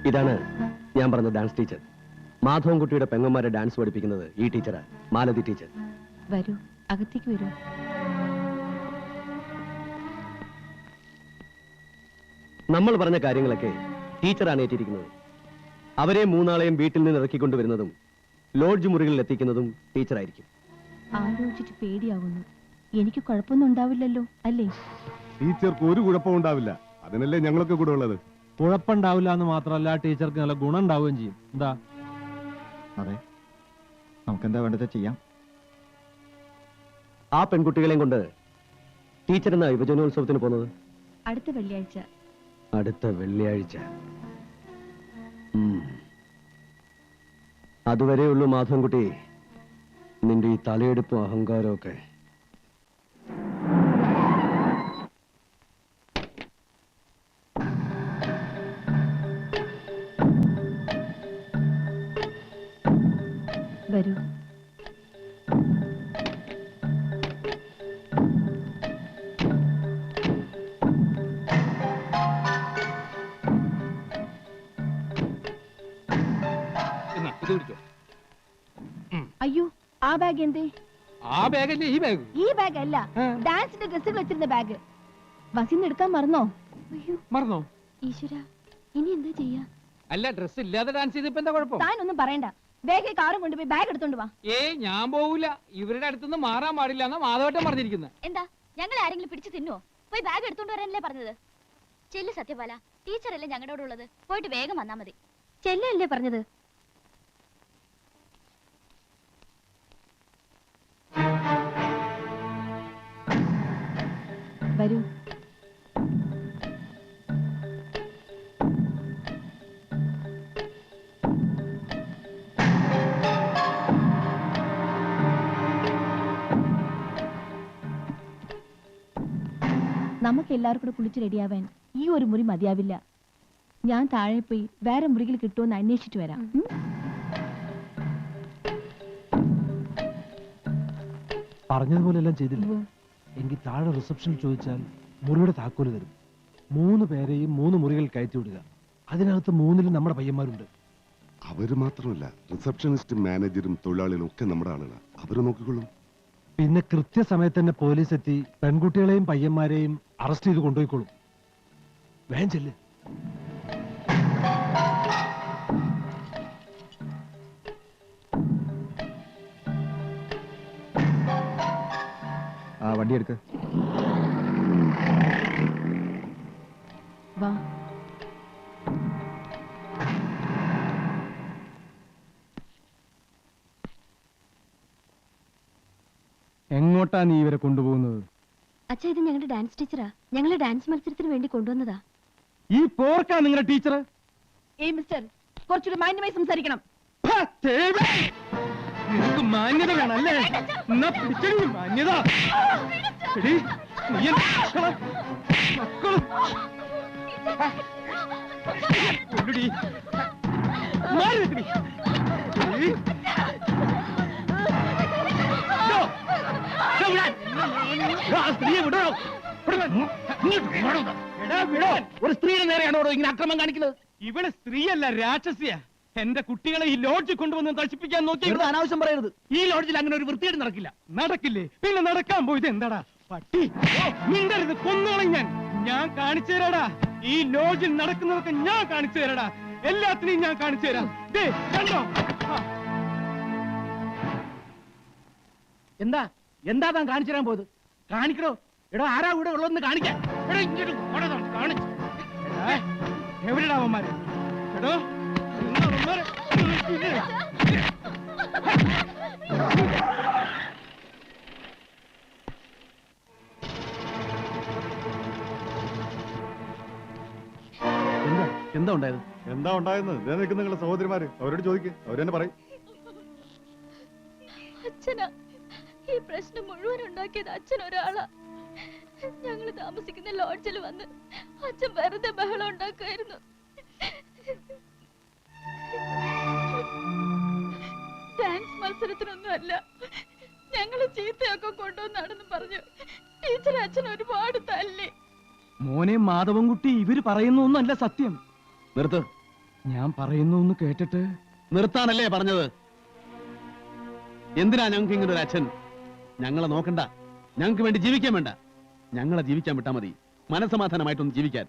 ഇതാണ് ഞാൻ പറഞ്ഞ ഡാൻസ് ടീച്ചർ. മാധവൻകുട്ടിയുടെ പെങ്ങന്മാരെ ഡാൻസ് പഠിപ്പിക്കുന്നത് ഈ ടീച്ചറാ, മാലതി ടീച്ചർ. വരൂ, അകത്തേക്ക് വരൂ. നമ്മൾ പറഞ്ഞ കാര്യങ്ങളൊക്കെ ടീച്ചറാണ് ഏറ്റിരിക്കുന്നത്. അവരെ മൂന്നാളെയും വീട്ടിൽ നിന്ന് ഇറക്കിക്കൊണ്ടുവരുന്നതും ലോഡ്ജ് മുറികളിൽ എത്തിക്കുന്നതും ടീച്ചറായിരിക്കും. ആലോചിച്ചിട്ട് പേടിയാവുന്നു. എനിക്ക് കുഴപ്പമൊന്നും ഉണ്ടാവില്ലല്ലോ അല്ലേ? ടീച്ചർക്ക് ഒരു കുഴപ്പവും ഉണ്ടാവില്ല. അതിനല്ലേ ഞങ്ങളൊക്കെ കൂടെ ഉള്ളത്. കുഴപ്പമുണ്ടാവില്ല എന്ന് മാത്രമല്ല, ടീച്ചർക്ക് നല്ല ഗുണം ഉണ്ടാവുകയും ചെയ്യും. എന്താ? അതെ, നമുക്കെന്താ വേണ്ടത് ചെയ്യാം. ആ പെൺകുട്ടികളെയും കൊണ്ട് ടീച്ചർ എന്നാ യുവജനോത്സവത്തിന് പോകുന്നത്? അടുത്ത വെള്ളിയാഴ്ച. അടുത്ത വെള്ളിയാഴ്ച. അതുവരെയുള്ളൂ മാധവൻകുട്ടി നിന്റെ ഈ തലയെടുപ്പും അഹങ്കാരവും ഒക്കെ. വരൂ. അയ്യോ, ആ ബാഗ് എന്തേ? ആ ബാഗല്ലേ ഈ ബാഗ്? ഈ ബാഗ് അല്ല, ഡാൻസിന്റെ ഡ്രസ്സുകൾ വെച്ചിരുന്ന ബാഗ്. ബസിന്ന് എടുക്കാൻ മറന്നോ? മറന്നോ? ഈശ്വര, ഇനി എന്താ ചെയ്യാ? അല്ല, ഡ്രസ് ഇല്ലാതെ ഡാൻസ് ചെയ്തപ്പോ എന്താ കുഴപ്പം? താനൊന്നും പറയണ്ട. വേഗം കാറും കൊണ്ടുപോയി ബാഗ് എടുത്തോണ്ട് വാ. ഞാൻ പോവൂല. ഇവരുടെ അടുത്തുനിന്ന് മാറാൻ പാടില്ല എന്നാ മാധവട്ടം പറഞ്ഞിരിക്കുന്നത്. എന്താ, ഞങ്ങൾ ആരെങ്കിലും പിടിച്ചു തിന്നോ? പോയി ബാഗ് എടുത്തോണ്ട് വരാനല്ലേ പറഞ്ഞത്? ചെല്ലു സത്യപാല, ടീച്ചറല്ലേ ഞങ്ങളുടെ ഉള്ളത്. പോയിട്ട് വേഗം വന്നാ മതി. ചെല്ലല്ലേ പറഞ്ഞത്? വരൂ. നമുക്ക് എല്ലാവർക്കും കൂടെ കുളിച്ച് റെഡിയാവാൻ ഈ ഒരു മുറി മതിയാവില്ല. ഞാൻ താഴെ പോയി വേറെ മുറികൾ കിട്ടുമെന്ന് അന്വേഷിച്ചിട്ട് വരാം. പറഞ്ഞതുപോലെ എല്ലാം ചെയ്തില്ല എങ്കിൽ താഴെ റിസപ്ഷനിൽ ചോദിച്ചാൽ മുറിയുടെ താക്കോല് തരും. 3 പേരെയും 3 മുറികൾ കയറ്റി വിടുക. അതിനകത്ത് 3ലും നമ്മുടെ പയ്യന്മാരുണ്ട്. അവര് മാത്രമല്ല, റിസപ്ഷനിസ്റ്റും മാനേജരും തൊഴിലാളികളും ഒക്കെ നമ്മുടെ ആളുകളാണ്. അവര് നോക്കിക്കൊള്ളും. പിന്നെ കൃത്യസമയത്ത് തന്നെ പോലീസ് എത്തി പെൺകുട്ടികളെയും പയ്യന്മാരെയും അറസ്റ്റ് ചെയ്ത് കൊണ്ടുപോയിക്കോളും. വേഗം ചെല്ല്. ആ വണ്ടി എടുക്ക. വാ. എങ്ങോട്ടാ നീ ഇവരെ കൊണ്ടുപോകുന്നത്? അച്ഛാ, ഇത് ഞങ്ങളുടെ ഡാൻസ് ടീച്ചറാ. ഞങ്ങളെ ഡാൻസ് മത്സരത്തിന് വേണ്ടി കൊണ്ടുവന്നതാ. ഈ പോർക്കാ നിങ്ങളുടെ ടീച്ചർ? ഏയ് മിസ്റ്റർ, കുറച്ചുകൂടി മാന്യമായി സംസാരിക്കണം. നിനക്ക് മാന്യത വേണല്ലേ? എന്നാ പിടിച്ചടി മാന്യത. ഒരു സ്ത്രീയുടെ നേരെയാണോ ഇങ്ങനെ അക്രമം കാണിക്കുന്നത്? ഇവിടെ സ്ത്രീയല്ല, രാക്ഷസിയാ. എന്റെ കുട്ടികളെ ഈ ലോഡ്ജിൽ കൊണ്ടുവന്ന് നശിപ്പിക്കാൻ നോക്കി. അനാവശ്യം പറയരുത്. ഈ ലോഡ്ജിൽ അങ്ങനെ ഒരു വൃത്തിയേട് നടക്കില്ല. നടക്കില്ലേ? പിന്നെ നടക്കാൻ പോയത് എന്താടാ? പട്ടി മിണ്ടരുത്, കൊന്നുകളയും ഞാൻ കാണിച്ചു തരാടാ. ഈ ലോഡ്ജിൽ നടക്കുന്നതൊക്കെ ഞാൻ കാണിച്ചു തരാടാ. എല്ലാത്തിനെയും ഞാൻ കാണിച്ചു തരാം. കണ്ടോ? എന്താ എന്താ താൻ കാണിച്ചു തരാൻ പോയത്? കാണിക്കണോ? എടോ, ആരാ ഇവിടെ ഉള്ളതെന്ന് കാണിക്കാൻ. എവിടെടാ അവന്മാര്? എടോ, എന്താ ഉണ്ടായത്? എന്താ ഉണ്ടായെന്ന് ഇതേ നിൽക്കുന്ന നിങ്ങളുടെ സഹോദരിമാര് അവരോട് ചോദിക്കുക. അവരെന്നെ പറയും. അച്ഛനാ ഈ പ്രശ്നം മുഴുവൻ ഉണ്ടാക്കിയത്. അച്ഛൻ ഒരാളാ. ഞങ്ങള് താമസിക്കുന്ന ലോഡ്ജിൽ വന്ന് അച്ഛൻ വെറുതെ ബഹളം ഉണ്ടാക്കുമായിരുന്നു. ഡാൻസ് മത്സരത്തിനൊന്നും അല്ല, ഞങ്ങള് ചീത്തയൊക്കെ കൊണ്ടുവന്നാണെന്ന് പറഞ്ഞു ടീച്ചർ അച്ഛൻ ഒരുപാട് തല്ലി. മോനെ മാധവൻകുട്ടി, ഇവര് പറയുന്നൊന്നല്ല സത്യം. നിർത്ത്. ഞാൻ പറയുന്നു കേട്ടിട്ട് നിർത്താനല്ലേ പറഞ്ഞത്? എന്തിനാ ഞങ്ങൾക്ക് ഇങ്ങനെ ഒരു അച്ഛൻ? ഞങ്ങളെ നോക്കണ്ട, ഞങ്ങൾക്ക് വേണ്ടി ജീവിക്കാൻ വേണ്ട, ഞങ്ങളെ ജീവിക്കാൻ വിട്ടാ മതി, മനസ്സമാധാനമായിട്ടൊന്ന് ജീവിക്കാൻ.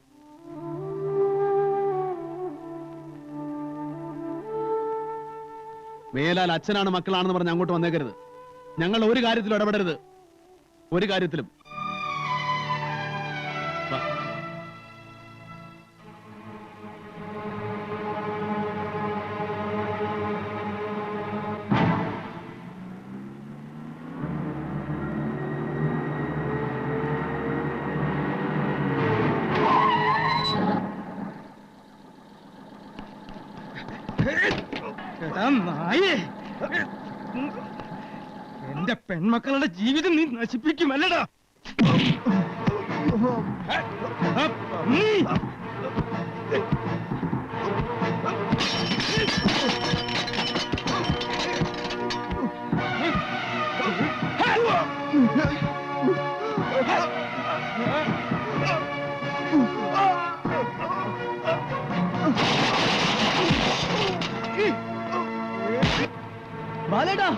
മേലാൽ അച്ഛനാണ് മക്കളാണെന്ന് പറഞ്ഞ് അങ്ങോട്ട് വന്നേക്കരുത്. ഞങ്ങൾ ഒരു കാര്യത്തിലും ഇടപെടരുത്, ഒരു കാര്യത്തിലും. വാ. എടാ നായേ, എന്റെ പെൺമക്കളുടെ ജീവിതം നീ നശിപ്പിക്കുമല്ലടാ. ബാലേട്ടാ,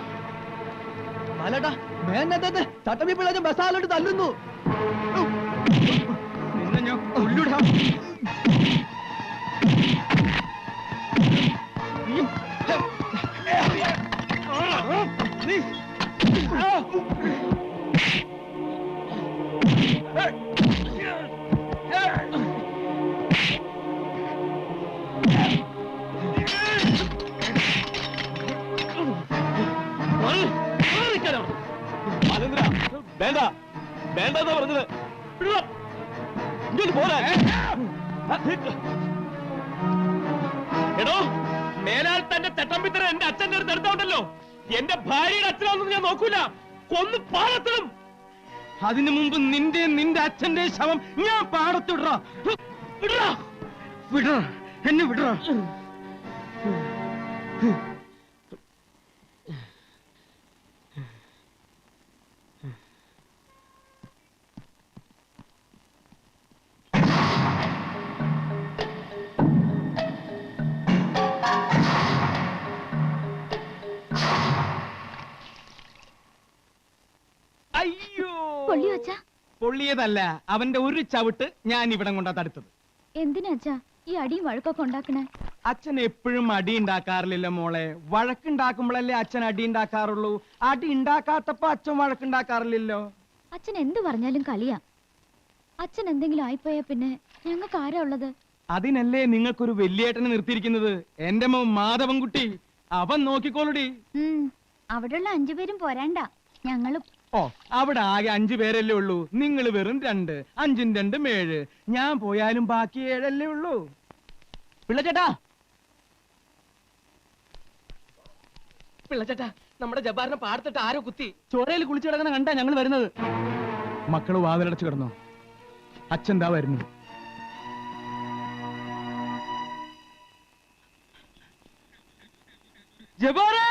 ബാലേട്ടാ, മേനത്തെ ചട്ടമ്പി പിള്ളേരെ ബസാലോട്ട് തല്ലുന്നു. നിന്നെ ഞാൻ കൊല്ലുടാ. വേണ്ട, വേണ്ടെന്നാ പറഞ്ഞത്. എടോ, മേലാൽ തന്റെ ചട്ടമ്പിത്തര എന്റെ അച്ഛന്റെ അടുത്ത് എടുത്തോണ്ടല്ലോ. എന്റെ ഭാര്യയുടെ അച്ഛനാണെന്ന് ഞാൻ നോക്കൂല, കൊന്ന് പാടത്തിടും. അതിനു മുമ്പ് നിന്റെ അച്ഛന്റെ ശവം ഞാൻ പാടത്തിടാ. വിടറാ, വിടറാ, എന്നെ വിടറാ. അയ്യോ, പൊള്ളിയോ അച്ഛാ? പൊള്ളിയതല്ല, അവന്റെ ഒരു ചവിട്ട് ഞാൻ ഇവിടം കൊണ്ടാ തടുത്തത്. എന്തിനാ അച്ഛാ ഈ അടിയും വഴക്കൊക്കെ ഉണ്ടാക്കണേ? അച്ഛൻ എപ്പോഴും അടി ഉണ്ടാക്കാറില്ലല്ലോ മോളെ. വഴക്കുണ്ടാക്കുമ്പോഴല്ലേ അച്ഛൻ അടി ഉണ്ടാക്കാറുള്ളൂ. അടി ഉണ്ടാക്കാത്തപ്പോ അച്ഛൻ വഴക്കുണ്ടാക്കാറില്ലല്ലോ. അച്ഛൻ എന്ത് പറഞ്ഞാലും കളിയാ. അച്ഛൻ എന്തെങ്കിലും ആയിപ്പോയാ പിന്നെ ഞങ്ങൾക്ക് ആരാ ഉള്ളത്? അതിനല്ലേ നിങ്ങൾക്കൊരു വലിയേട്ടനെ നിർത്തിയിരിക്കുന്നത്, എന്റെ മോൻ മാധവൻകുട്ടി. അവൻ നോക്കിക്കോളൂടി. അവിടെയുള്ള 5 പേരും പോരാണ്ട, ഞങ്ങളും. ഓ, അവിടെ ആകെ 5 പേരല്ലേ ഉള്ളൂ. നിങ്ങൾ വെറും 2. 5ഉം 2ഉം 7. ഞാൻ പോയാലും ബാക്കി 7 അല്ലേ ഉള്ളൂ. പിള്ളച്ചേട്ടാ, പിള്ളച്ചേട്ടാ, നമ്മുടെ ജബ്ബാറിനെ പാടത്തിട്ട് ആരോ കുത്തി. ചോരയിൽ കുളിച്ചു കിടക്കുന്ന കണ്ടാ ഞങ്ങൾ വരുന്നത്. മക്കള് വാതിലടച്ചു കിടന്നോ? അച്ഛൻ ദാ വരുന്നു. ജബ്ബാറേ!